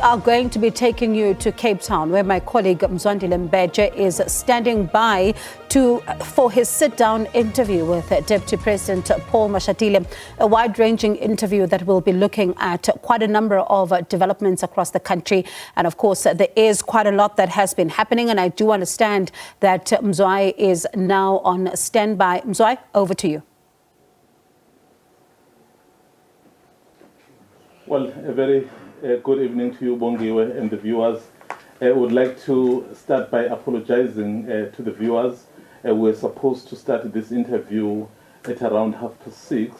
Are going to be taking you to Cape Town, where my colleague Mzwandile Mbeje is standing by for his sit-down interview with Deputy President Paul Mashatile, a wide-ranging interview that will be looking at quite a number of developments across the country. And of course, there is quite a lot that has been happening, and I do understand that Mzwai is now on standby. Mzwai, over to you. Well, a very good evening to you, Bongiwe, and the viewers. I would like to start by apologizing to the viewers. We're supposed to start this interview at around 6:30,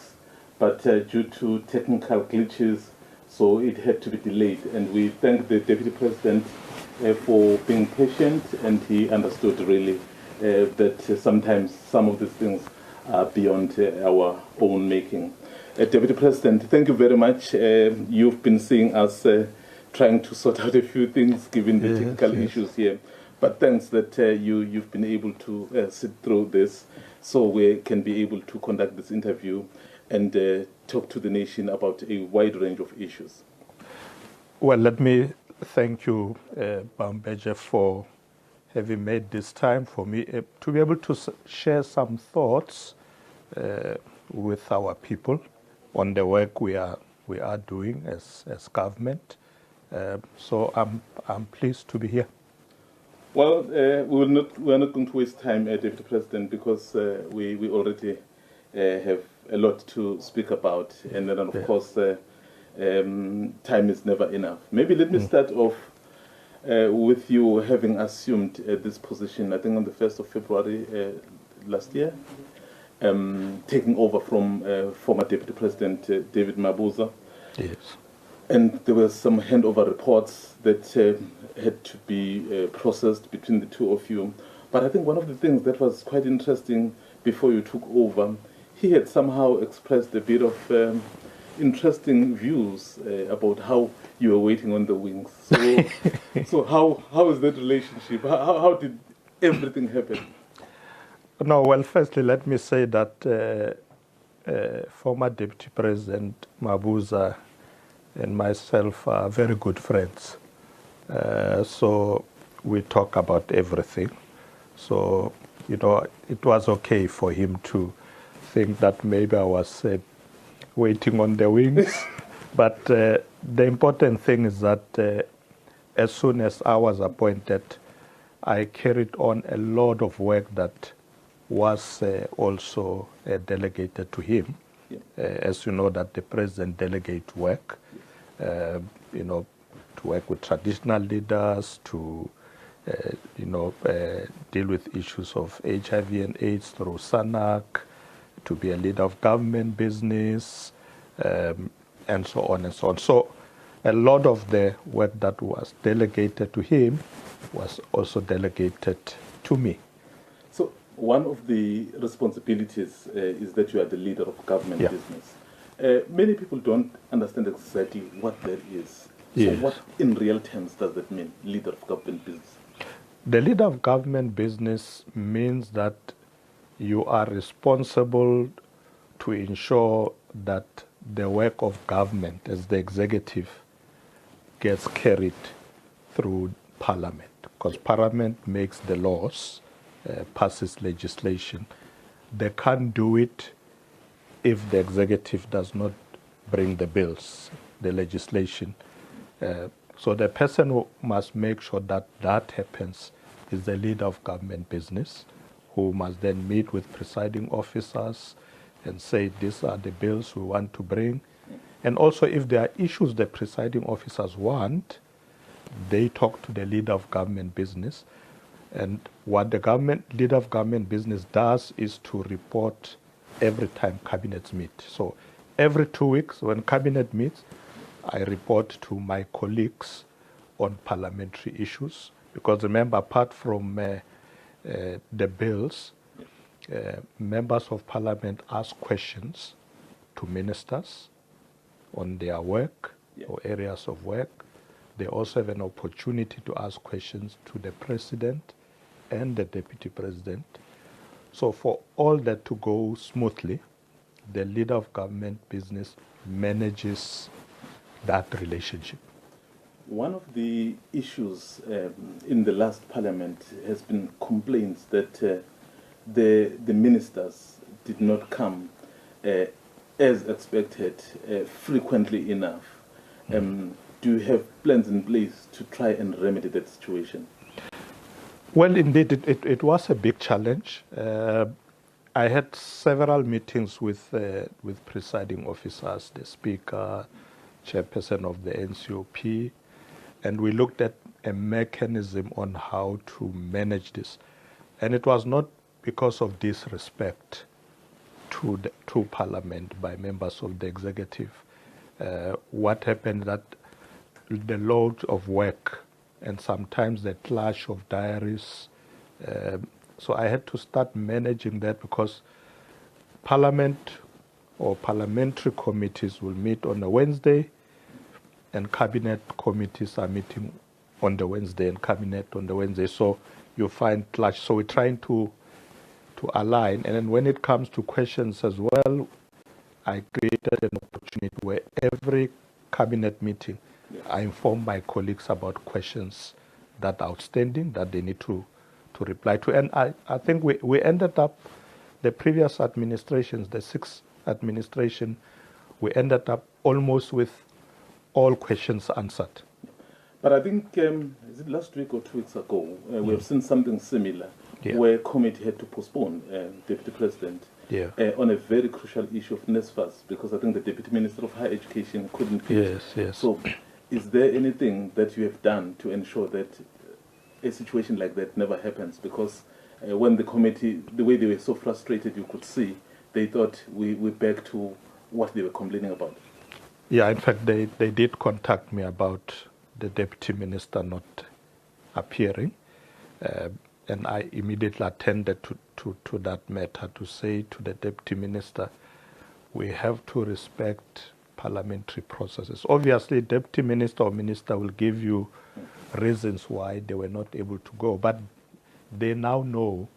but due to technical glitches, so it had to be delayed. And we thank the Deputy President for being patient, and he understood really that sometimes some of these things are beyond our own making. Deputy President, thank you very much. You've been seeing us trying to sort out a few things given the technical issues here. But thanks that you've been able to sit through this so we can be able to conduct this interview and talk to the nation about a wide range of issues. Well, let me thank you, Mbeje, for having made this time for me to be able to share some thoughts with our people on the work we are doing as government. So I'm pleased to be here. Well, we're not going to waste time, Deputy President, because we already have a lot to speak about, and then of course time is never enough. Maybe let me start off with you having assumed this position, I think on the 1st of February last year. Taking over from former Deputy President David Mabuza. Yes. And there were some handover reports that had to be processed between the two of you. But I think one of the things that was quite interesting before you took over, he had somehow expressed a bit of interesting views about how you were waiting on the wings. So, so how is that relationship? How did everything happen? No, well, firstly, let me say that former Deputy President Mabuza and myself are very good friends. So we talk about everything. So, you know, it was okay for him to think that maybe I was waiting on the wings. But the important thing is that as soon as I was appointed, I carried on a lot of work that was also delegated to him. Yeah. As you know, that the president delegates work, you know, to work with traditional leaders, to, you know, deal with issues of HIV and AIDS through SANAC, to be a leader of government business, and so on and so on. So a lot of the work that was delegated to him was also delegated to me. So one of the responsibilities is that you are the leader of government business. Many people don't understand exactly what that is. So what in real terms does that mean, leader of government business? The leader of government business means that you are responsible to ensure that the work of government as the executive gets carried through Parliament, because Parliament makes the laws, passes legislation. They can't do it if the executive does not bring the bills, the legislation. So the person who must make sure that that happens is the leader of government business, who must then meet with presiding officers and say, these are the bills we want to bring. And also, if there are issues the presiding officers want, they talk to the leader of government business. And what the leader of government business does is to report every time cabinets meet. So every 2 weeks when cabinet meets, I report to my colleagues on parliamentary issues. Because remember, apart from the bills, members of parliament ask questions to ministers on their work or areas of work. They also have an opportunity to ask questions to the president and the deputy president. So for all that to go smoothly, the leader of government business manages that relationship. One of the issues in the last parliament has been complaints that the ministers did not come as expected frequently enough. Do you have plans in place to try and remedy that situation? Well, indeed, it was a big challenge. I had several meetings with presiding officers, the Speaker, Chairperson of the NCOP, and we looked at a mechanism on how to manage this. And it was not because of disrespect to Parliament by members of the executive. What happened that the load of work and sometimes the clash of diaries. So I had to start managing that because Parliament or parliamentary committees will meet on a Wednesday and cabinet committees are meeting on the Wednesday and cabinet on the Wednesday. So you find clash. So we're trying to align. And then when it comes to questions as well, I created an opportunity where every cabinet meeting, I inform my colleagues about questions that are outstanding that they need to reply to. And I think we ended up, the previous administrations, the 6th administration, we ended up almost with all questions answered. But I think, is it last week or 2 weeks ago, we have seen something similar where committee had to postpone Deputy President on a very crucial issue of NSFAS because I think the Deputy Minister of Higher Education couldn't fit. Yes. So is there anything that you have done to ensure that a situation like that never happens? Because when the committee, the way they were so frustrated, you could see, they thought we're back to what they were complaining about. Yeah, in fact, they did contact me about the Deputy Minister not appearing. And I immediately attended to that matter to say to the Deputy Minister, we have to respect parliamentary processes. Obviously, Deputy Minister or Minister will give you reasons why they were not able to go, but they now know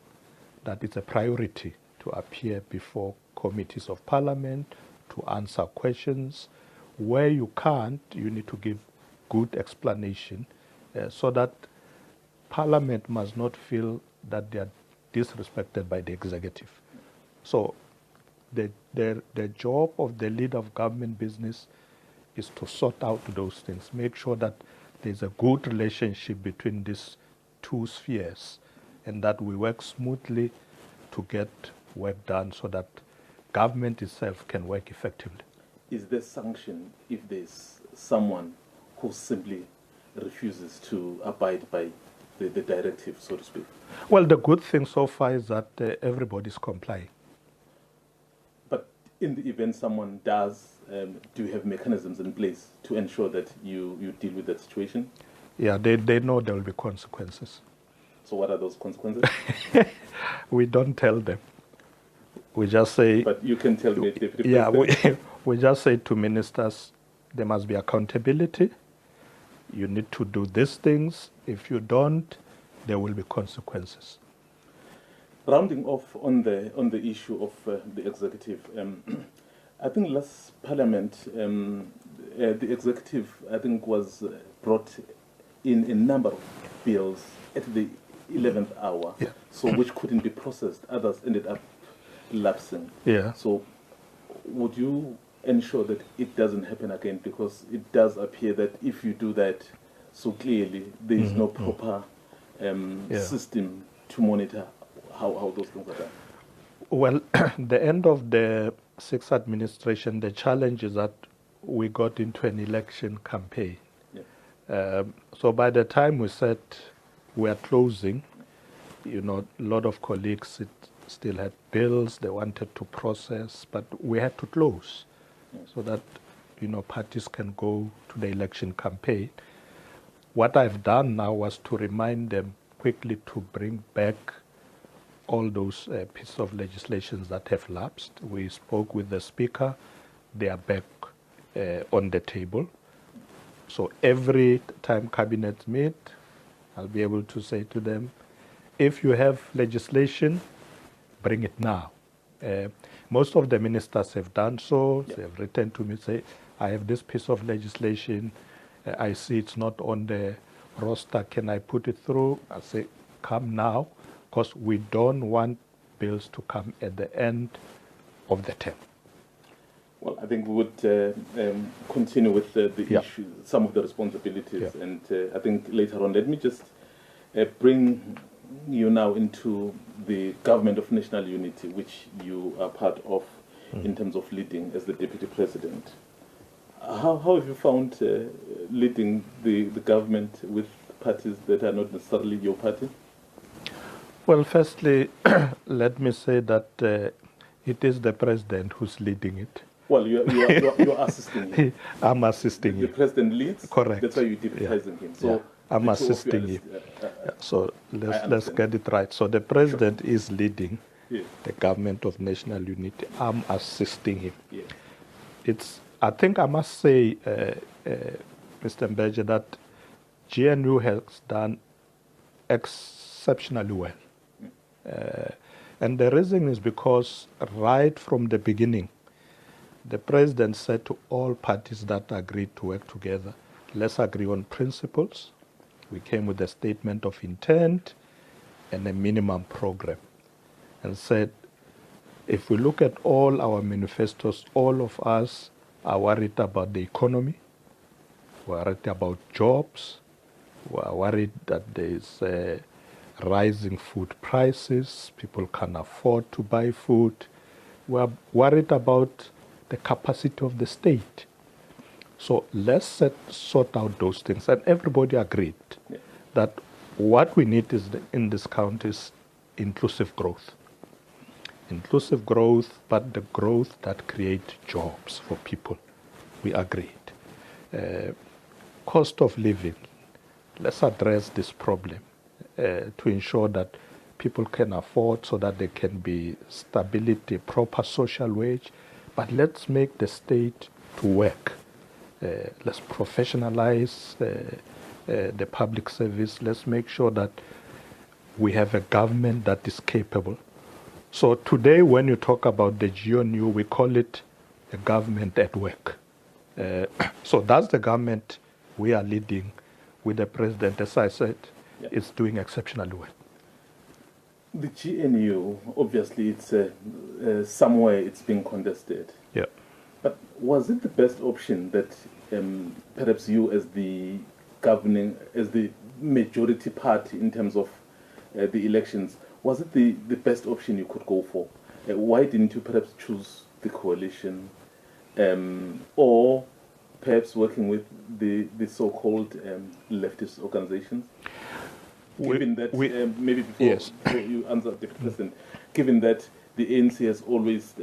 that it's a priority to appear before committees of Parliament, to answer questions. Where you can't, you need to give good explanation so that Parliament must not feel that they are disrespected by the executive. So the job of the leader of government business is to sort out those things, make sure that there's a good relationship between these two spheres and that we work smoothly to get work done so that government itself can work effectively. Is there sanction if there's someone who simply refuses to abide by the directive, so to speak? Well, the good thing so far is that everybody's complying. But in the event someone does, do you have mechanisms in place to ensure that you deal with that situation? Yeah, they know there will be consequences. So what are those consequences? We don't tell them. We just say... But you can tell me, Deputy Yeah, President. we just say to ministers, there must be accountability. You need to do these things. If you don't, there will be consequences. Rounding off on the issue of the executive, I think last Parliament, the executive, I think, was brought in a number of bills at the 11th hour, so which couldn't be processed. Others ended up lapsing. Yeah. So would you ensure that it doesn't happen again? Because it does appear that if you do that so clearly, there is no proper system to monitor how those things are done. Well, the end of the 6th administration, the challenge is that we got into an election campaign. So by the time we said we are closing, a lot of colleagues still had bills they wanted to process, but we had to close so that parties can go to the election campaign. What I've done now was to remind them quickly to bring back all those pieces of legislation that have lapsed. We spoke with the Speaker. They are back on the table. So every time cabinets meet, I'll be able to say to them, if you have legislation, bring it now. Most of the ministers have done so. They have written to me, say, I have this piece of legislation. I see it's not on the roster. Can I put it through? I say, come now, because we don't want bills to come at the end of the term. Well, I think we would continue with the Yeah. issue, some of the responsibilities, Yeah. and I think later on, let me just bring you now into the Government of National Unity, which you are part of in terms of leading as the Deputy President. How have you found leading the government with parties that are not necessarily your party? Well, firstly, let me say that it is the president who's leading it. Well, you're assisting him. I'm assisting The him. president leads. Correct. That's why you're deputizing him. So Yeah. I'm the two of you assisting him. So let's understand. get it right. So the president is leading Yes. the government of national unity. I'm assisting him. Yes. I think I must say, Mr. Mbeje, that GNU has done exceptionally well. And the reason is because right from the beginning, the president said to all parties that agreed to work together, let's agree on principles. We came with a statement of intent and a minimum program, and said, if we look at all our manifestos, all of us are worried about the economy, we're worried about jobs, we're worried that there's rising food prices, people can't afford to buy food, we're worried about the capacity of the state. So let's sort out those things. And everybody agreed that what we need is in this country is inclusive growth. Inclusive growth, but the growth that creates jobs for people. We agreed. Cost of living. Let's address this problem to ensure that people can afford, so that there can be stability, proper social wage. But let's make the state to work. Let's professionalize the public service. Let's make sure that we have a government that is capable. So today, when you talk about the GNU, we call it a government at work. So that's the government we are leading with the president, as I said, is doing exceptionally well. The GNU, obviously, it's somewhere it's being contested. Yeah. But was it the best option that perhaps you, as the as the majority party in terms of the elections, was it the best option you could go for? Why didn't you perhaps choose the coalition, or perhaps working with the so-called leftist organizations? Given that, maybe before you answer, Deputy President, given that the ANC has always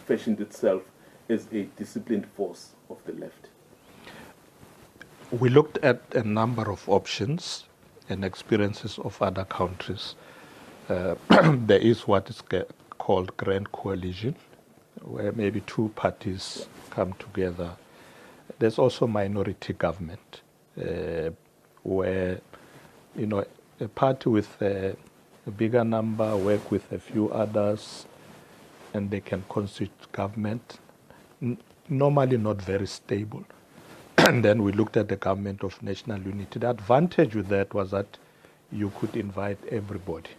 fashioned itself as a disciplined force of the left. We looked at a number of options and experiences of other countries. There is what is called Grand Coalition, where maybe two parties come together. There's also minority government, where, a party with a bigger number work with a few others, and they can constitute government. Normally not very stable. And then we looked at the government of national unity. The advantage with that was that you could invite everybody.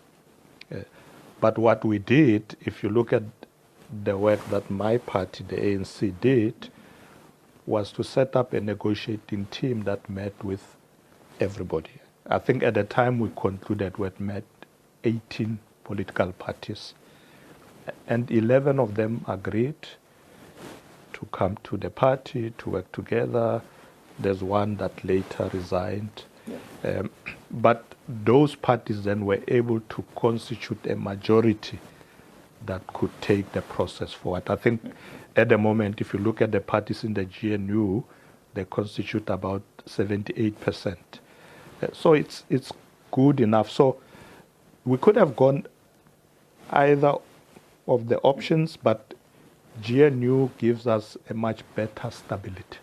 But what we did, if you look at the work that my party, the ANC, did, was to set up a negotiating team that met with everybody. I think at the time we concluded we had met 18 political parties, and 11 of them agreed to come to the party, to work together. There's one that later resigned. But those parties then were able to constitute a majority that could take the process forward. I think at the moment, if you look at the parties in the GNU, they constitute about 78%. So it's good enough. So we could have gone either of the options, but GNU gives us a much better stability.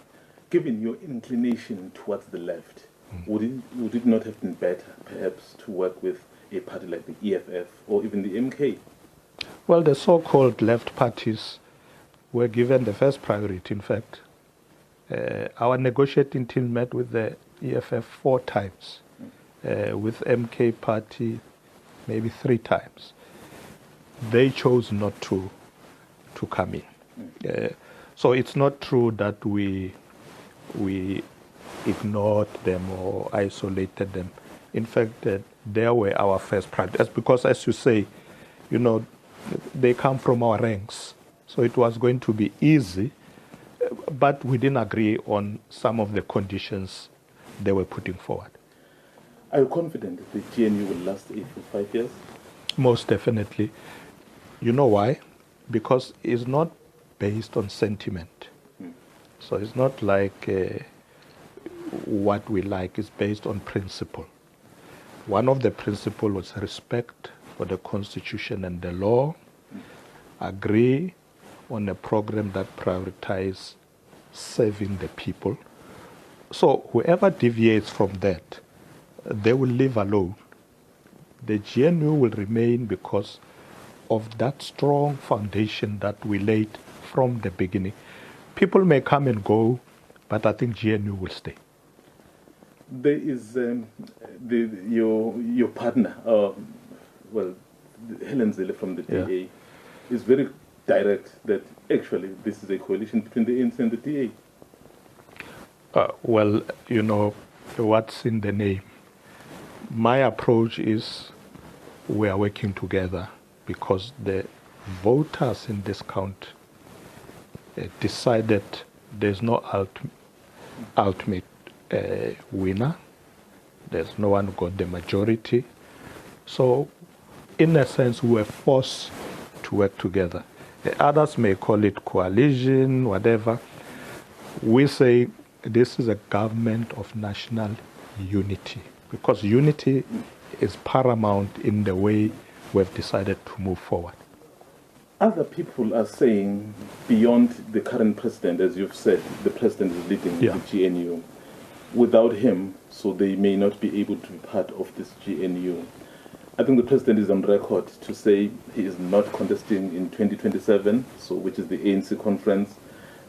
Given your inclination towards the left, would it not have been better, perhaps, to work with a party like the EFF or even the MK? Well, the so-called left parties were given the first priority, in fact. Our negotiating team met with the EFF 4 times, with MK Party maybe 3 times. They chose not to come in. So it's not true that we ignored them or isolated them. In fact, they were our first priority. That's because, as you say, you know, they come from our ranks. So it was going to be easy, but we didn't agree on some of the conditions they were putting forward. Are you confident that the GNU will last 8 to 5 years? Most definitely. You know why? Because it's not based on sentiment. So it's not like what we like, it's based on principle. One of the principles was respect for the Constitution and the law, agree on a program that prioritizes serving the people. So whoever deviates from that, they will live alone. The GNU will remain because of that strong foundation that we laid from the beginning. People may come and go, but I think GNU will stay. There is your partner, Helen Zille from the DA, is very direct that actually this is a coalition between the ANC and the DA. Well, you know, what's in the name? My approach is we are working together because the voters in this country decided there's no ultimate winner. There's no one who got the majority. So, in a sense, we were forced to work together. Others may call it coalition, whatever. We say this is a government of national unity, because unity is paramount in the way we've decided to move forward. Other people are saying, beyond the current president, as you've said, the president is leading the GNU. Without him, so they may not be able to be part of this GNU. I think the president is on record to say he is not contesting in 2027, so which is the ANC conference,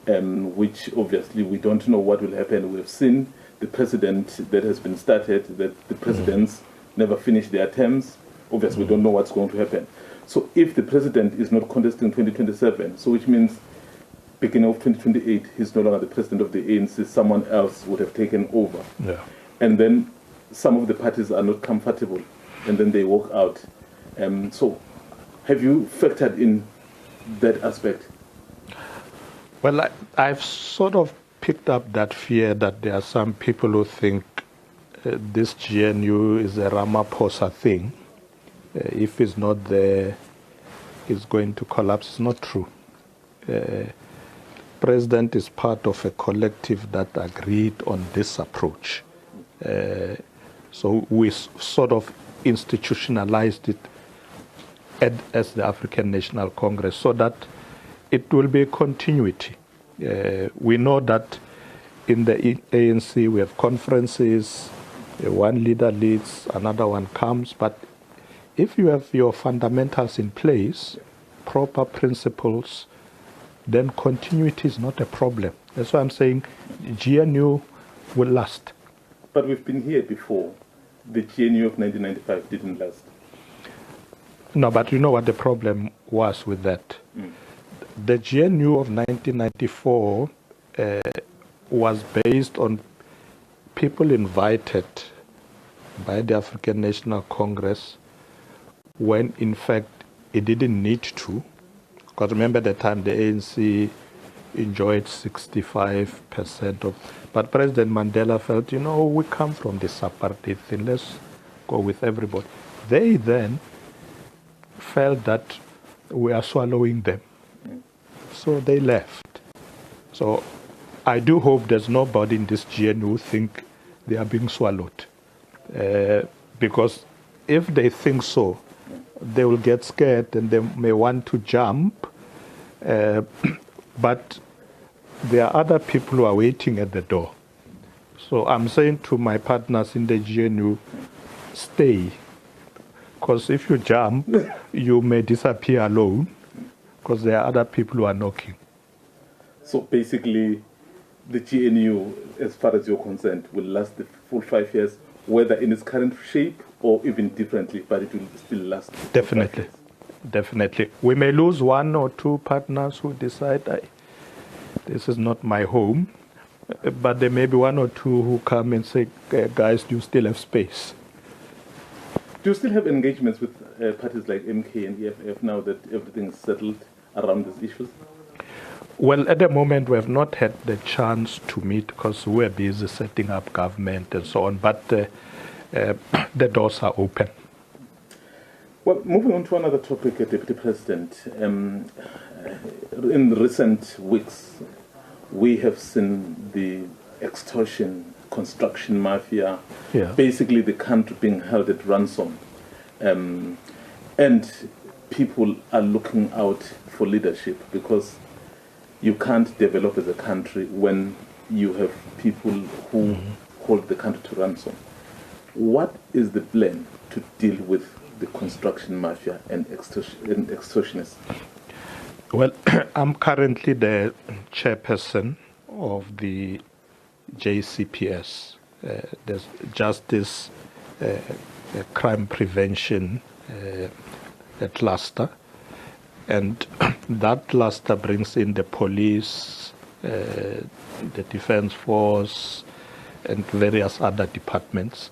which obviously we don't know what will happen. We've seen the president that has been started, that the presidents never finish their terms. Obviously, we don't know what's going to happen. So if the president is not contesting 2027, so which means beginning of 2028, he's no longer the president of the ANC, someone else would have taken over. Yeah. And then some of the parties are not comfortable, and then they walk out. So have you factored in that aspect? Well, I've sort of picked up that fear that there are some people who think this GNU is a Ramaphosa thing. If it's not there, it's going to collapse. It's not true. President is part of a collective that agreed on this approach. So we sort of institutionalized it as the African National Congress so that it will be a continuity. We know that in the ANC we have conferences, one leader leads, another one comes, but if you have your fundamentals in place, proper principles, then continuity is not a problem. That's why I'm saying GNU will last. But we've been here before. The GNU of 1995 didn't last. No, but you know what the problem was with that? The GNU of 1994 was based on people invited by the African National Congress when in fact it didn't need to. Because remember the time the ANC enjoyed 65% of, but President Mandela felt, you know, we come from this apartheid thing, let's go with everybody. They then felt that we are swallowing them. So they left. So I do hope there's nobody in this GNU who think they are being swallowed. Because if they think so, they will get scared and they may want to jump. But there are other people who are waiting at the door. So I'm saying to my partners in the GNU, stay. Because if you jump, you may disappear alone, because there are other people who are knocking. So basically, the GNU, as far as you're concerned, will last the full 5 years, whether in its current shape or even differently, but it will still last? Definitely. Definitely. We may lose one or two partners who decide, this is not my home, but there may be one or two who come and say, guys, do you still have space? Do you still have engagements with parties like MK and EFF now that everything is settled around these issues? Well, at the moment, we have not had the chance to meet because we're busy setting up government and so on, but the doors are open. Well, moving on to another topic, Deputy President. In recent weeks, we have seen the extortion, construction mafia, basically the country being held at ransom. And people are looking out for leadership because you can't develop as a country when you have people who hold the country to ransom. What is the plan to deal with the construction mafia and extortionists? Well, I'm currently the chairperson of the JCPS, there's Justice Crime Prevention cluster, and that cluster brings in the police, the defense force, and various other departments.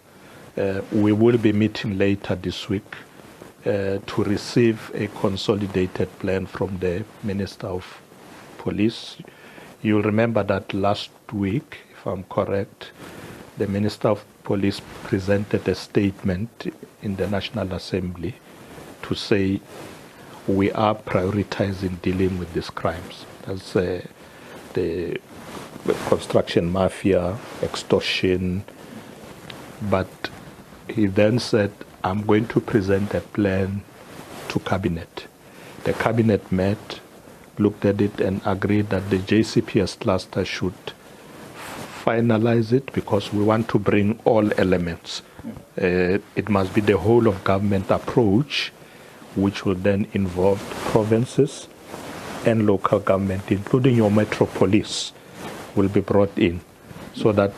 We will be meeting later this week to receive a consolidated plan from the Minister of Police. You'll remember that last week, if I'm correct, the Minister of Police presented a statement in the National Assembly to say we are prioritizing dealing with these crimes. That's the construction mafia, extortion, but he then said, I'm going to present a plan to Cabinet. The Cabinet met, looked at it and agreed that the JCPS cluster should finalize it because we want to bring all elements. It must be the whole of government approach, which will then involve provinces and local government, including your metropolis, will be brought in, so that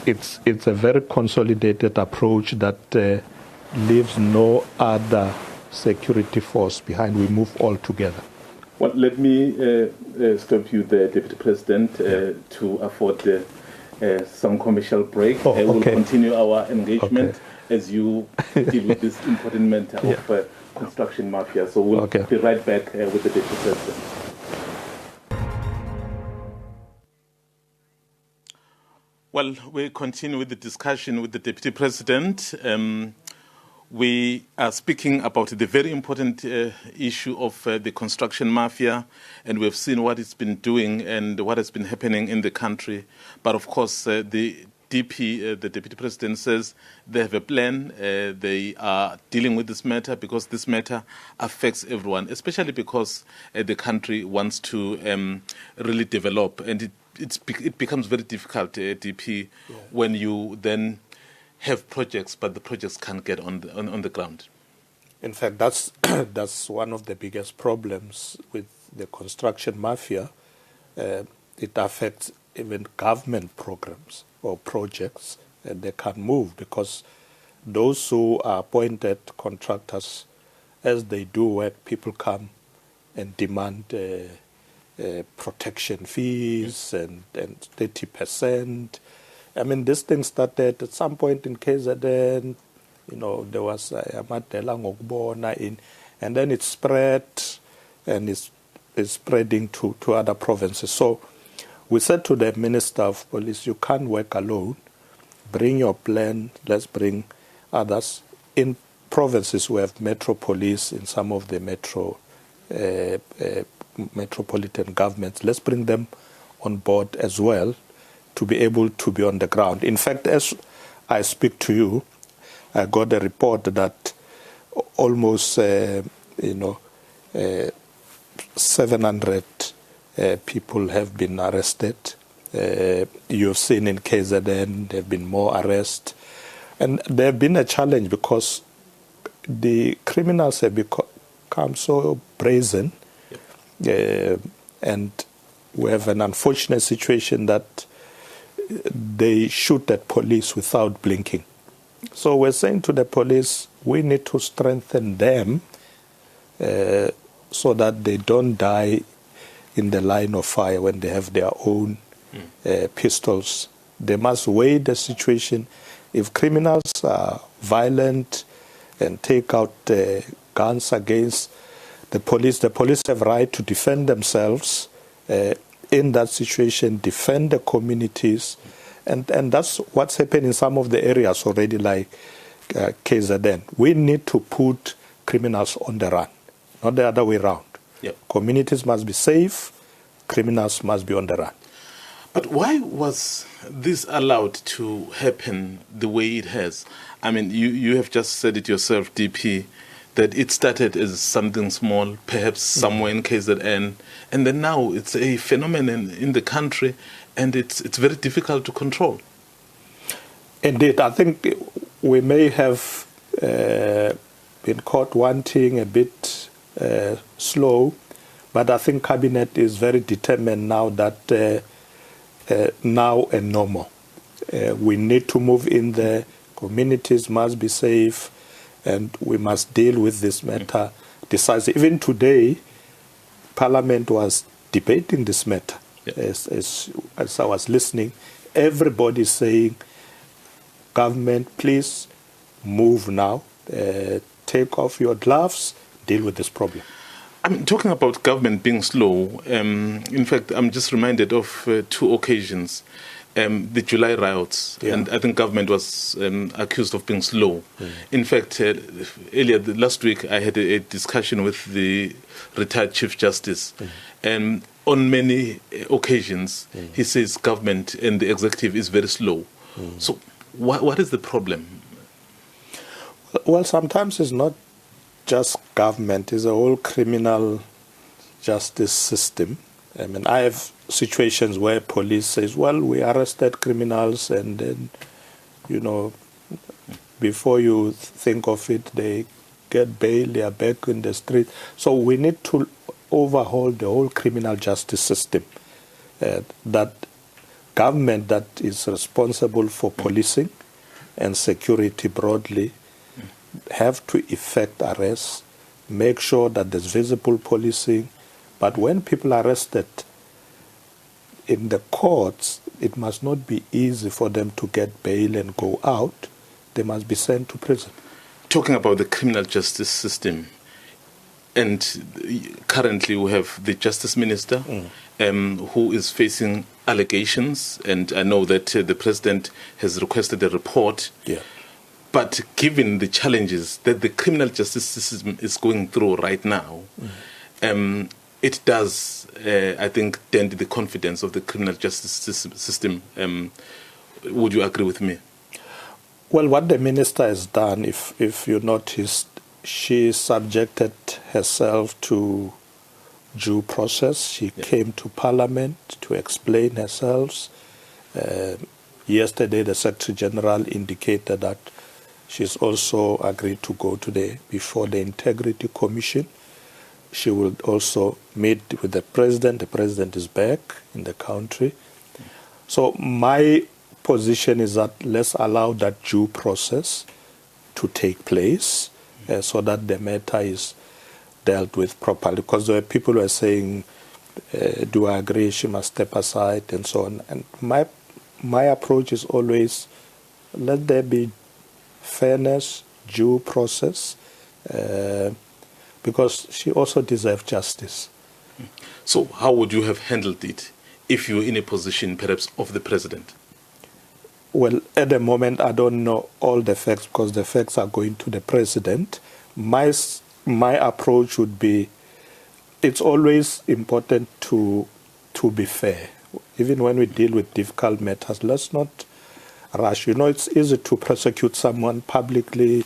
it's a very consolidated approach that leaves no other security force behind. We move all together. Well, let me stop you there, Deputy President, to afford some commercial break. We'll continue our engagement as you deal with this important matter of construction mafia. So we'll be right back with the Deputy President. Well, we continue with the discussion with the Deputy President. We are speaking about the very important issue of the construction mafia, and we have seen what it's been doing and what has been happening in the country. But of course, the DP, the Deputy President, says they have a plan. They are dealing with this matter because this matter affects everyone, especially because the country wants to really develop, and it becomes very difficult, DP, when you then have projects, but the projects can't get on the ground. In fact, that's one of the biggest problems with the construction mafia. It affects even government programs or projects, and they can't move because those who are appointed contractors, as they do work, people come and demand protection fees and 30%. I mean, this thing started at some point in KZN, there was Amadela Ngokubona and then it spread and it's spreading to other provinces. So we said to the Minister of Police, you can't work alone. Bring your plan, let's bring others. In provinces, we have metro police in some of the metropolitan governments. Let's bring them on board as well to be able to be on the ground. In fact, as I speak to you, I got a report that almost 700 people have been arrested. You've seen in KZN there have been more arrests. And there have been a challenge because the criminals have become so brazen and we have an unfortunate situation that they shoot at police without blinking. So we're saying to the police, we need to strengthen them so that they don't die in the line of fire when they have their own pistols. They must weigh the situation. If criminals are violent and take out guns against the police have right to defend themselves in that situation, defend the communities. And that's what's happened in some of the areas already, like KZN. We need to put criminals on the run, not the other way around. Yep. Communities must be safe, criminals must be on the run. But why was this allowed to happen the way it has? I mean, you have just said it yourself, DP, that it started as something small, perhaps somewhere in KZN, and then now it's a phenomenon in the country, and it's very difficult to control. Indeed, I think we may have been caught wanting a bit slow, but I think Cabinet is very determined now that now and no more. We need to move in there. Communities must be safe, and we must deal with this matter decisively. Even today, Parliament was debating this matter. As I was listening, everybody saying, government, please move now. Take off your gloves, deal with this problem. I'm talking about government being slow. In fact, I'm just reminded of two occasions. The July riots, and I think government was accused of being slow. In fact, earlier last week, I had a discussion with the retired Chief Justice, and on many occasions, he says government and the executive is very slow. So what is the problem? Well, sometimes it's not just government, it's a whole criminal justice system. I mean, I have situations where police says, well, we arrested criminals, and then, before you think of it, they get bail, they are back in the street. So we need to overhaul the whole criminal justice system. That government that is responsible for policing and security broadly have to effect arrests, make sure that there's visible policing. But when people are arrested in the courts, it must not be easy for them to get bail and go out. They must be sent to prison. Talking about the criminal justice system, and currently we have the Justice Minister who is facing allegations, and I know that the President has requested a report. Yeah. But given the challenges that the criminal justice system is going through right now, it does, I think, dent the confidence of the criminal justice system. Would you agree with me? Well, what the minister has done, if you noticed, she subjected herself to due process. She came to Parliament to explain herself. Yesterday, the Secretary General indicated that she's also agreed to go before the Integrity Commission. She will also meet with the President. The President is back in the country. So my position is that let's allow that due process to take place so that the matter is dealt with properly. Because there are people who are saying, do I agree, she must step aside and so on. And my approach is always, let there be fairness, due process, because she also deserves justice. So how would you have handled it if you were in a position perhaps of the President? Well, at the moment, I don't know all the facts because the facts are going to the President. My approach would be, it's always important to be fair. Even when we deal with difficult matters, let's not rush. It's easy to prosecute someone publicly.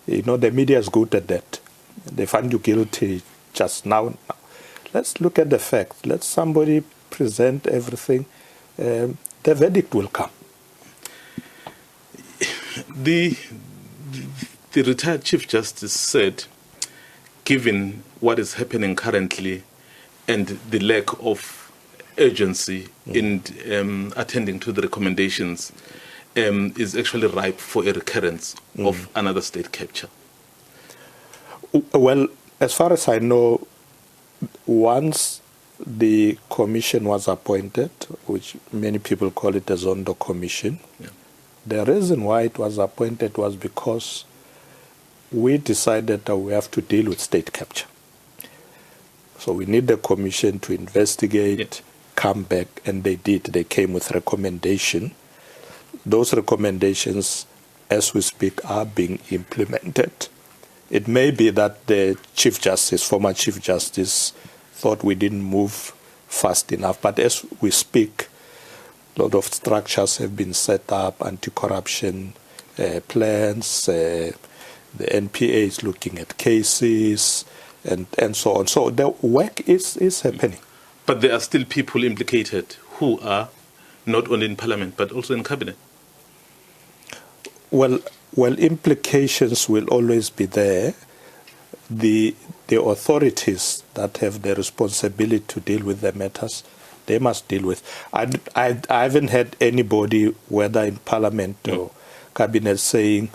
The media is good at that. They find you guilty just now. Let's look at the facts. Let somebody present everything. The verdict will come. The retired Chief Justice said, given what is happening currently and the lack of urgency in attending to the recommendations is actually ripe for a recurrence of another state capture? Well, as far as I know, once the commission was appointed, which many people call it the Zondo Commission, the reason why it was appointed was because we decided that we have to deal with state capture. So we need the commission to investigate, come back, and they did. They came with recommendation. Those recommendations, as we speak, are being implemented. It may be that the Chief Justice, former Chief Justice, thought we didn't move fast enough. But as we speak, a lot of structures have been set up, anti-corruption plans, the NPA is looking at cases, and so on. So the work is happening. But there are still people implicated who are not only in Parliament, but also in Cabinet. Well, implications will always be there. The authorities that have the responsibility to deal with the matters, they must deal with. I haven't had anybody, whether in Parliament or Cabinet, saying,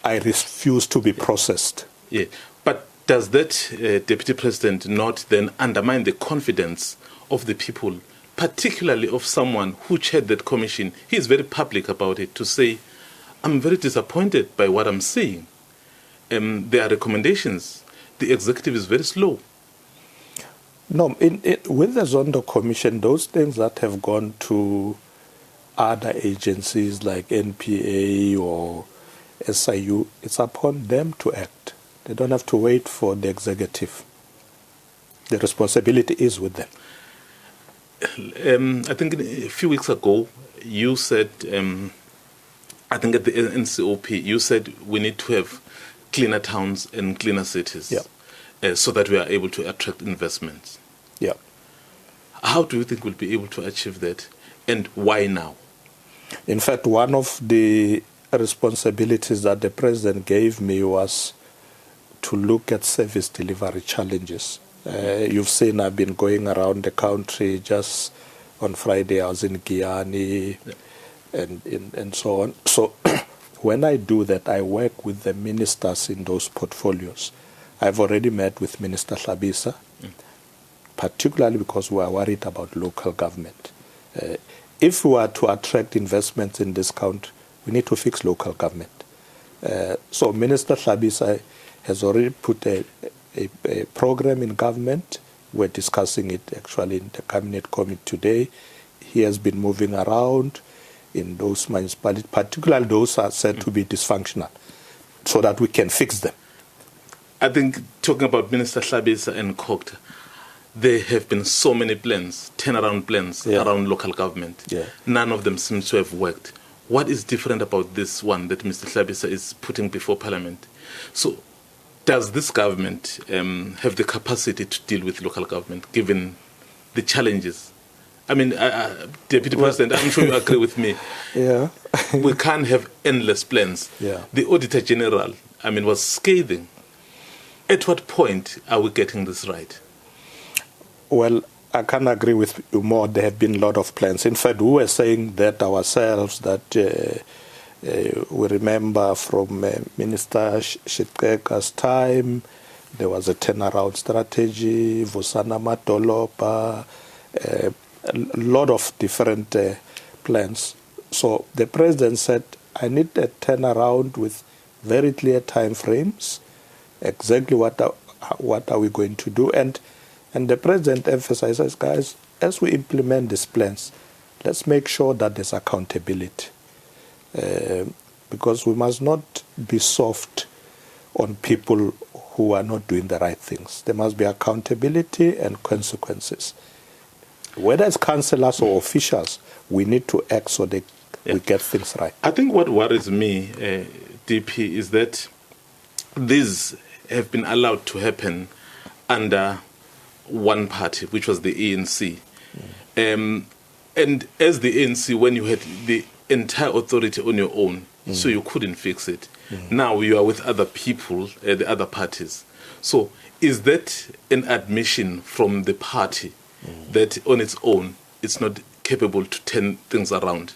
I refuse to be processed. Yeah, but does that, Deputy President, not then undermine the confidence of the people, particularly of someone who chaired that commission? He is very public about it, to say, I'm very disappointed by what I'm seeing. There are recommendations. The executive is very slow. No, with the Zondo Commission, those things that have gone to other agencies like NPA or SIU, it's upon them to act. They don't have to wait for the executive. The responsibility is with them. I think a few weeks ago, you said, I think at the NCOP, you said we need to have cleaner towns and cleaner cities so that we are able to attract investments. Yeah. How do you think we'll be able to achieve that, and why now? In fact, one of the responsibilities that the President gave me was to look at service delivery challenges. You've seen I've been going around the country. Just on Friday I was in Guyana and so on. So when I do that, I work with the ministers in those portfolios. I've already met with Minister Hlabisa, particularly because we are worried about local government. If we are to attract investments in this country, we need to fix local government. So Minister Hlabisa has already put a program in government. We're discussing it actually in the Cabinet Committee today. He has been moving around in those municipalities, particularly those are said to be dysfunctional, so that we can fix them. I think, talking about Minister Hlabisa and Kokta, there have been so many plans, turnaround plans around local government. None of them seems to have worked. What is different about this one that Mr. Hlabisa is putting before Parliament? So, does this government have the capacity to deal with local government, given the challenges? I mean, Deputy President, I'm sure you agree with me. We can't have endless plans. The Auditor General, was scathing. At what point are we getting this right? Well, I can agree with you more. There have been a lot of plans. In fact, we were saying that ourselves, that we remember from Minister Shiteka's time, there was a turnaround strategy, Vusana Matolopa, a lot of different plans. So the President said, I need a turnaround with very clear time frames, exactly what are we going to do. And the President emphasizes, guys, as we implement these plans, let's make sure that there's accountability. Because we must not be soft on people who are not doing the right things. There must be accountability and consequences. Whether it's councillors or officials, we need to act so that we get things right. I think what worries me, DP, is that these have been allowed to happen under one party, which was the ANC. And as the ANC, when you had the entire authority on your own, so you couldn't fix it. Now you are with other people, the other parties. So is that an admission from the party that on its own, it's not capable to turn things around.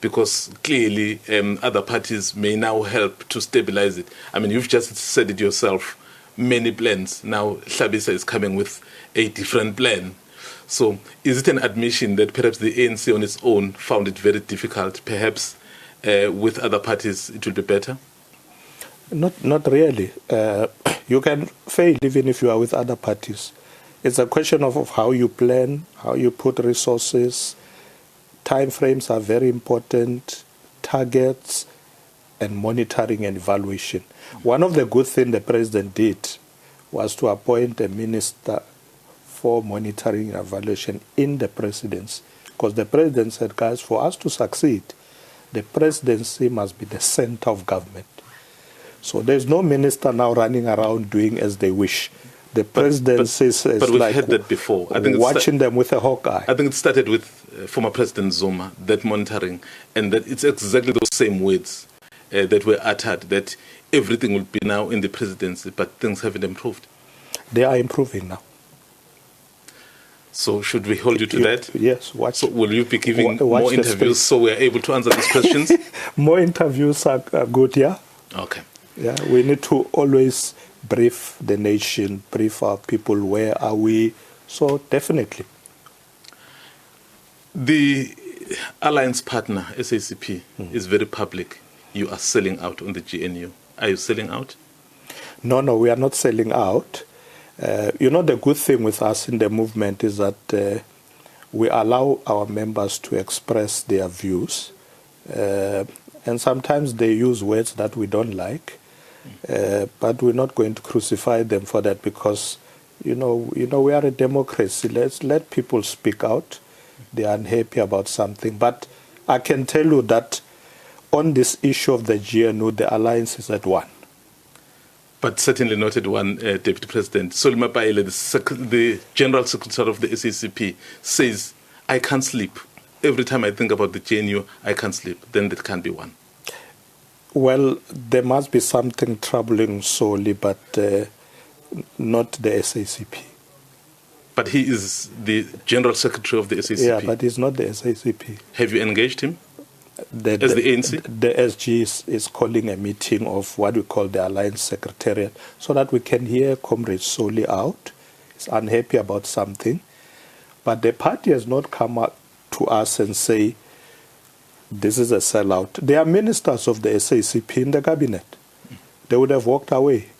Because clearly other parties may now help to stabilize it. I mean, you've just said it yourself, many plans. Now SABC is coming with a different plan. So is it an admission that perhaps the ANC on its own found it very difficult? Perhaps with other parties it will be better? Not really. You can fail even if you are with other parties. It's a question of how you plan, how you put resources. Time frames are very important, targets, and monitoring and evaluation. One of the good things the president did was to appoint a minister for monitoring and evaluation in the presidency. Because the president said, guys, for us to succeed, the presidency must be the center of government. So there's no minister now running around doing as they wish. The presidency is we've like had that before. I think watching them with a hawk eye. I think it started with former President Zuma, that monitoring, and that it's exactly those same words that were uttered, that everything will be now in the presidency, but things haven't improved. They are improving now. So should we hold you to that? Yes. So will you be giving more interviews so we are able to answer these questions? More interviews are good, yeah. Okay. Yeah, we need to always brief the nation, brief our people, where are we? So definitely. The alliance partner, SACP, is very public. You are selling out on the GNU. Are you selling out? No, we are not selling out. The good thing with us in the movement is that we allow our members to express their views. And sometimes they use words that we don't like. But we're not going to crucify them for that because, we are a democracy. Let's let people speak out. They are unhappy about something. But I can tell you that on this issue of the GNU, the alliance is at one. But certainly not at one, Deputy President. Solima Paile, the General Secretary of the SACP, says, I can't sleep. Every time I think about the GNU, I can't sleep. Then that can't be one. Well, there must be something troubling solely, but not the SACP. But he is the General Secretary of the SACP. Yeah, but he's not the SACP. Have you engaged him as the ANC? The SG is calling a meeting of what we call the Alliance Secretariat so that we can hear Comrade Soli out. He's unhappy about something. But the party has not come up to us and say, this is a sellout. There are ministers of the SACP in the cabinet. They would have walked away.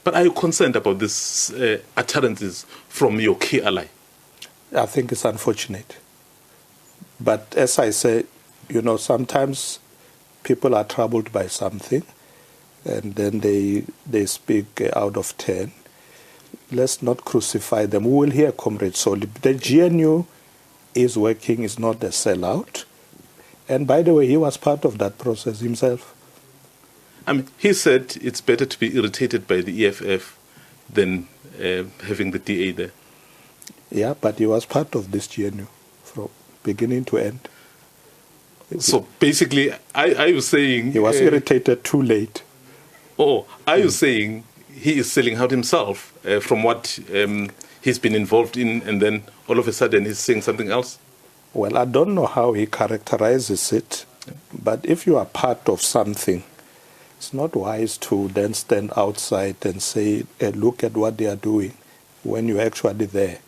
But are you concerned about these utterances from your key ally? I think it's unfortunate. But as I say, sometimes people are troubled by something and then they speak out of turn. Let's not crucify them. We will hear Comrade Soli. The GNU is working, is not a sellout. And by the way, he was part of that process himself. I mean, he said it's better to be irritated by the EFF than having the DA there. Yeah, but he was part of this GNU from beginning to end. So basically, are you saying... He was irritated too late. Are you saying he is selling out himself from what he's been involved in, and then all of a sudden he's saying something else? Well, I don't know how he characterizes it, but if you are part of something, it's not wise to then stand outside and say, hey, look at what they are doing when you're actually there.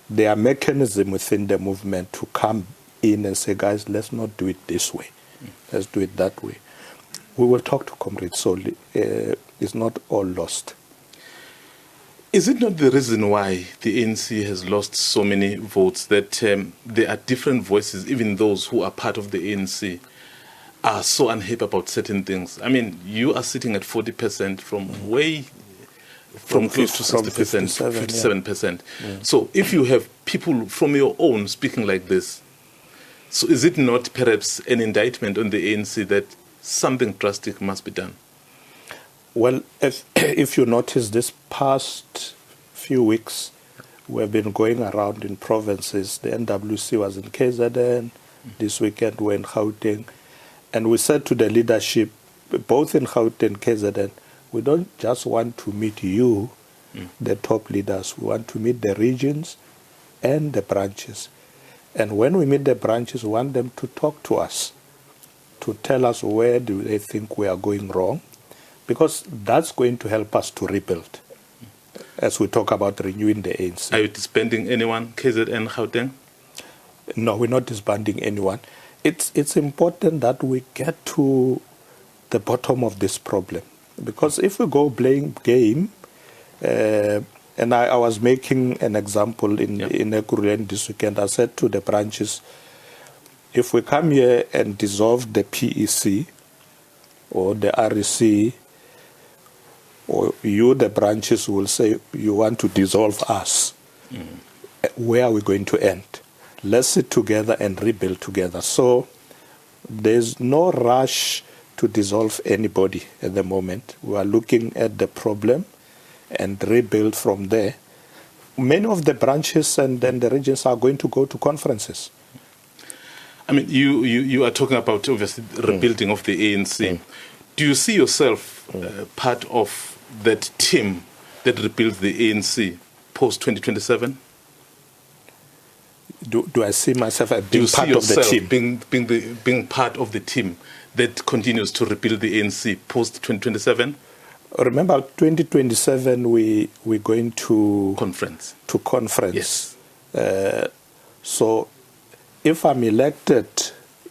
There are mechanisms within the movement to come in and say, guys, let's not do it this way. Let's do it that way. We will talk to Comrade Soli. It's not all lost. Is it not the reason why the ANC has lost so many votes that there are different voices, even those who are part of the ANC are so unhappy about certain things? I mean, you are sitting at 40% from close to 60%, 57%. Yeah. So if you have people from your own speaking like this, so is it not perhaps an indictment on the ANC that something drastic must be done? Well, if you notice, this past few weeks, we've been going around in provinces. The NWC was in KZN. This weekend we're in Gauteng. And we said to the leadership, both in Gauteng and KZN, we don't just want to meet you, the top leaders. We want to meet the regions and the branches. And when we meet the branches, we want them to talk to us, to tell us where do they think we are going wrong, because that's going to help us to rebuild as we talk about renewing the ANC. Are you disbanding anyone, KZN, Gauteng? No, we're not disbanding anyone. It's important that we get to the bottom of this problem, because if we go playing game, and I was making an example in Ekurhuleni this weekend. I said to the branches, if we come here and dissolve the PEC or the REC, or you, the branches, will say you want to dissolve us, where are we going to end? Let's sit together and rebuild together. So there's no rush to dissolve anybody at the moment. We are looking at the problem and rebuild from there. Many of the branches and then the regions are going to go to conferences. I mean, you are talking about, obviously, rebuilding of the ANC. Do you see yourself part of that team that rebuilds the ANC post-2027? Do I see myself as being part of the team? Being part of the team that continues to rebuild the ANC post-2027? Remember, 2027, we're going to conference. Yes. So if I'm elected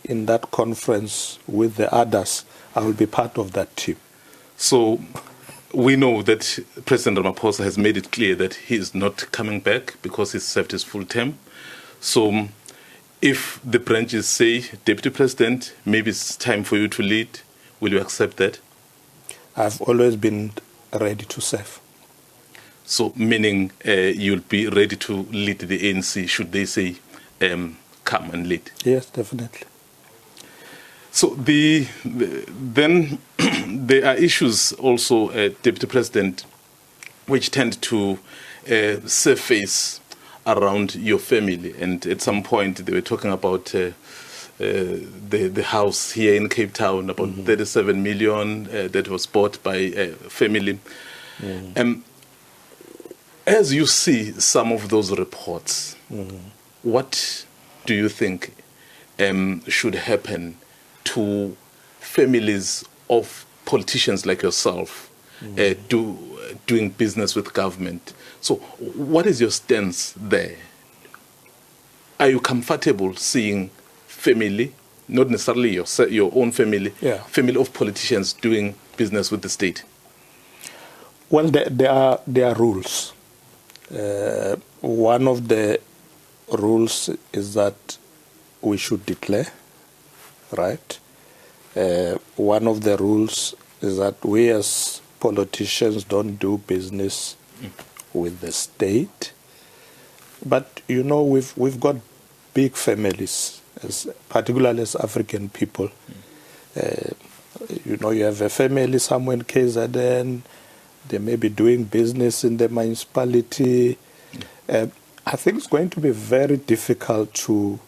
in that conference with the others, I will be part of that team. So we know that President Ramaphosa has made it clear that he is not coming back because he's served his full term. So if the branches say, Deputy President, maybe it's time for you to lead, will you accept that? I've always been ready to serve. So meaning you'll be ready to lead the ANC should they say come and lead? Yes, definitely. So then there are issues also, Deputy President, which tend to surface around your family. And at some point they were talking about the house here in Cape Town, about 37 million that was bought by a family. As you see some of those reports, what do you think should happen to families of politicians like yourself doing business with government? So what is your stance there? Are you comfortable seeing family, not necessarily your own family, family of politicians doing business with the state? Well, there are rules. One of the rules is that we should declare, right? One of the rules is that we as politicians don't do business with the state. But, you know, we've got big families, particularly as African people. You know, you have a family somewhere in KZN, they may be doing business in the municipality. I think it's going to be very difficult to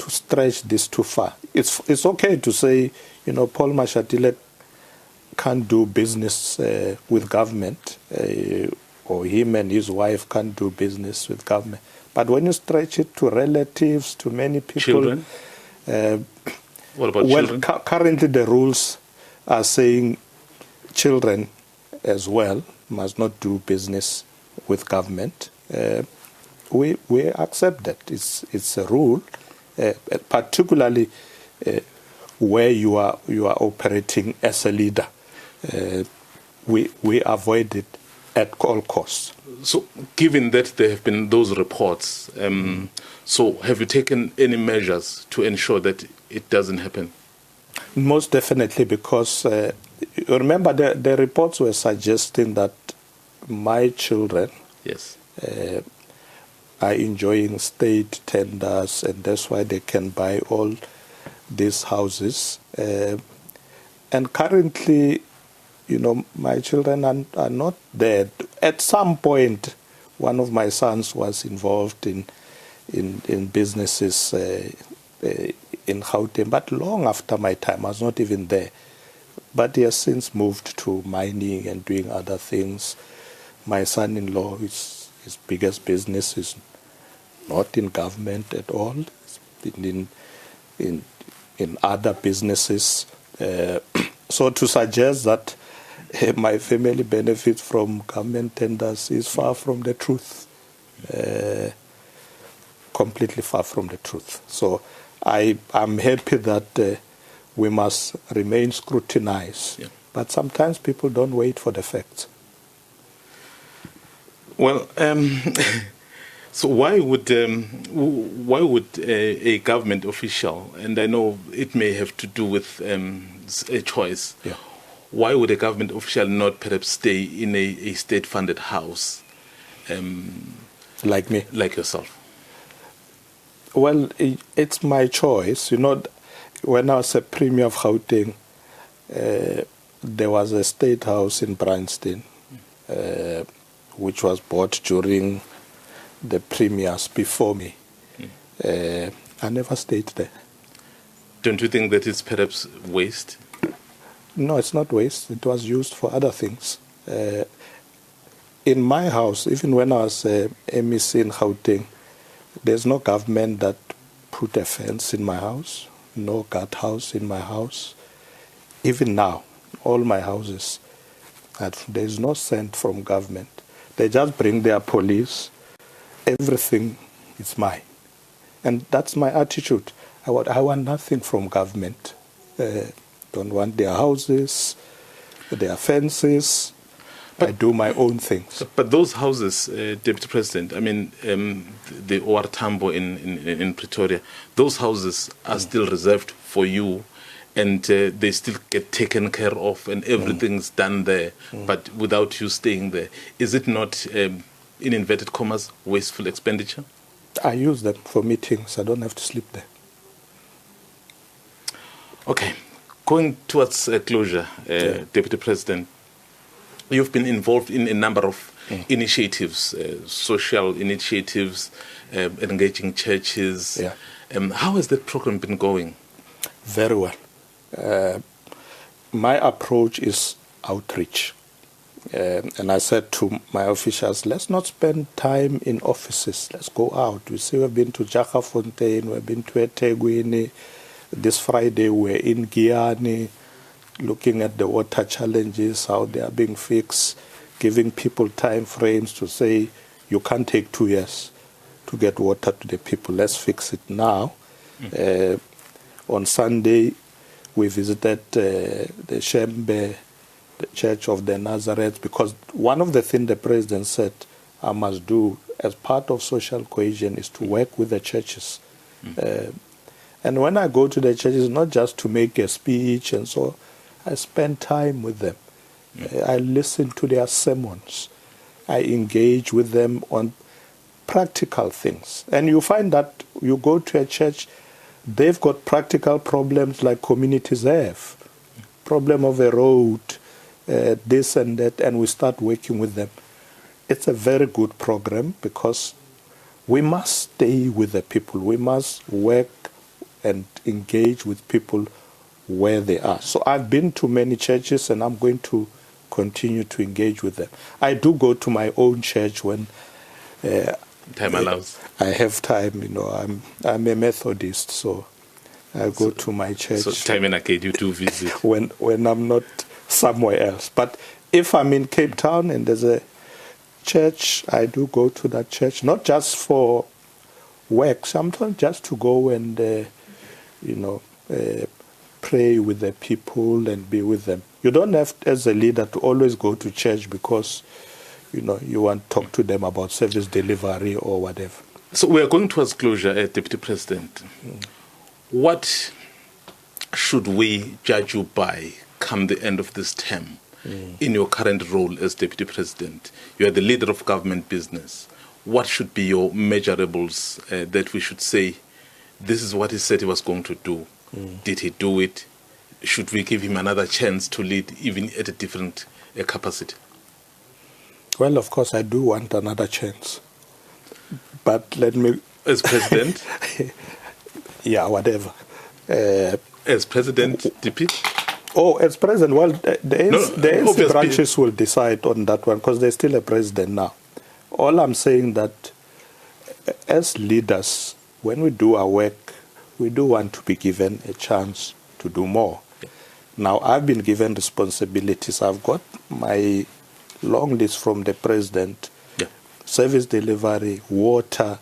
stretch this too far. It's okay to say, you know, Paul Mashatile can't do business with government, or him and his wife can't do business with government. But when you stretch it to relatives, to many people... Children? What about children? Currently the rules are saying children as well must not do business with government. We accept that. It's a rule, particularly where you are operating as a leader. We avoid it at all costs. So, given that there have been those reports, so have you taken any measures to ensure that it doesn't happen? Most definitely, because remember the reports were suggesting that my children are enjoying state tenders, and that's why they can buy all these houses. And currently, you know, my children are not there. At some point, one of my sons was involved in businesses in Gauteng, but long after my time, I was not even there. But he has since moved to mining and doing other things. My son-in-law, his biggest business is not in government at all. He's been in other businesses. So to suggest that my family benefits from government tenders is far from the truth. Completely far from the truth. So I'm happy that we must remain scrutinized. Yeah. But sometimes people don't wait for the facts. Well, so why would a government official, and I know it may have to do with a choice, yeah. Why would a government official not perhaps stay in a state-funded house? Like me? Like yourself? Well, it's my choice. You know, when I was a Premier of Gauteng, there was a state house in Bryanston, which was bought during the premiers before me. I never stayed there. Don't you think that it's perhaps waste? No, it's not waste. It was used for other things. In my house, even when I was MEC in Gauteng, there's no government that put a fence in my house, no guardhouse in my house. Even now, all my houses, there's no cent from government. They just bring their police. Everything is mine. And that's my attitude. I want nothing from government. Don't want their houses, their fences. But I do my own things. But those houses, Deputy President, I mean, the OR Tambo in Pretoria, those houses are still reserved for you, and they still get taken care of, and everything's done there, but without you staying there. Is it not, in inverted commas, wasteful expenditure? I use them for meetings. I don't have to sleep there. Okay. Going towards closure, Deputy President, you've been involved in a number of initiatives, social initiatives, engaging churches. Yeah. How has that program been going? Very well. My approach is outreach. And I said to my officials, let's not spend time in offices. Let's go out. We see we've been to Jagafontein, we've been to eThekwini. This Friday we're in Giyani, looking at the water challenges, how they are being fixed, giving people time frames to say, you can't take 2 years to get water to the people. Let's fix it now. On Sunday, we visited the Shembe, the Church of the Nazareth, because one of the things the President said I must do as part of social cohesion is to work with the churches. And when I go to the churches, not just to make a speech and so, I spend time with them. I listen to their sermons. I engage with them on practical things. And you find that you go to a church, they've got practical problems like communities have. Problem of a road, this and that, and we start working with them. It's a very good program because we must stay with the people. We must work and engage with people where they are. So I've been to many churches and I'm going to continue to engage with them. I do go to my own church when time allows. I have time, you know. I'm a Methodist, so I go to my church. So time and again you do visit. when I'm not somewhere else. But if I'm in Cape Town and there's a church, I do go to that church, not just for work, sometimes just to go and pray with the people and be with them. You don't have, as a leader, to always go to church because, you want to talk to them about service delivery or whatever. So we are going towards closure, Deputy President. What should we judge you by come the end of this term in your current role as Deputy President? You are the leader of government business. What should be your measurables that we should say, this is what he said he was going to do. Did he do it? Should we give him another chance to lead even at a different capacity? Well, of course, I do want another chance. But let me... As President? Yeah, whatever. As President, DP? Oh, as President, well, the ANC branches will decide on that one because there's still a President now. All I'm saying that as leaders, when we do our work, we do want to be given a chance to do more. Now, I've been given responsibilities. I've got my long list from the president, service delivery, water,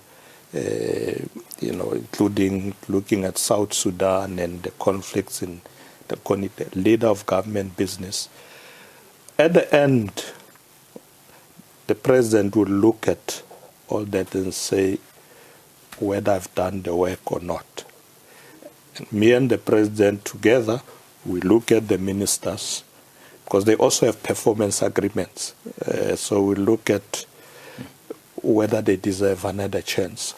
including looking at South Sudan and the conflicts in the leader of government business. At the end, the president will look at all that and say whether I've done the work or not. And me and the president together, we look at the ministers, because they also have performance agreements. So we look at whether they deserve another chance.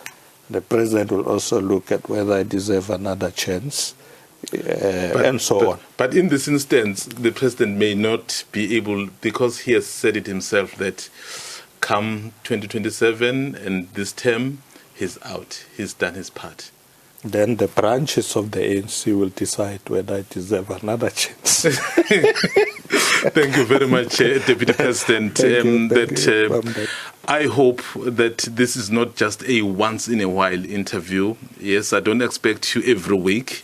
The president will also look at whether I deserve another chance, and so on. But in this instance, the president may not be able, because he has said it himself, that come 2027 and this term, he's out. He's done his part. Then the branches of the ANC will decide whether I deserve another chance. Thank you very much, Deputy President. I hope that this is not just a once-in-a-while interview. Yes, I don't expect you every week.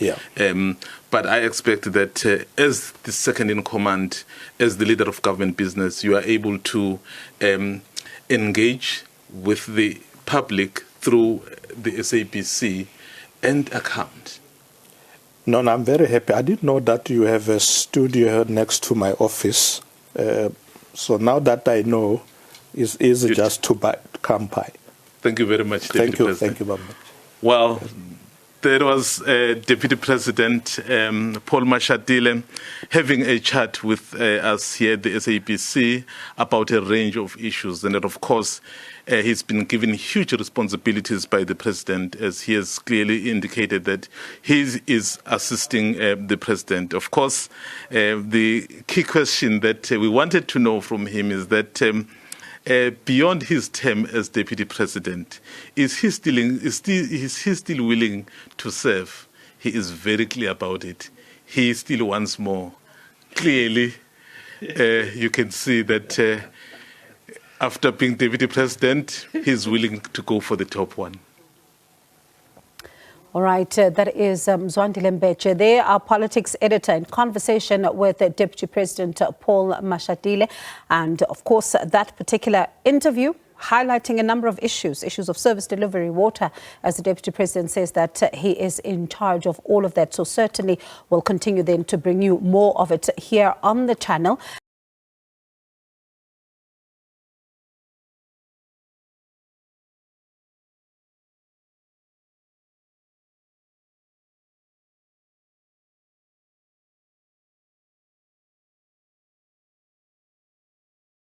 But I expect that as the second-in-command, as the leader of government business, you are able to engage with the public through the SABC and account. No, I'm very happy. I didn't know that you have a studio next to my office. So now that I know, it's easy just to come by. Thank you very much, Deputy President. Thank you very much. Well, there was Deputy President Paul Mashatile having a chat with us here at the SABC about a range of issues. And of course, he's been given huge responsibilities by the president, as he has clearly indicated that he is assisting the president. Of course, the key question that we wanted to know from him is that beyond his term as deputy president, is he still willing to serve? He is very clear about it. He still wants more. Clearly, you can see that after being deputy president, he's willing to go for the top one. All right, that is Mzwandile Mbeje. They are politics editor in conversation with Deputy President Paul Mashatile. And of course, that particular interview highlighting a number of issues of service delivery, water, as the Deputy President says that he is in charge of all of that. So certainly we'll continue then to bring you more of it here on the channel.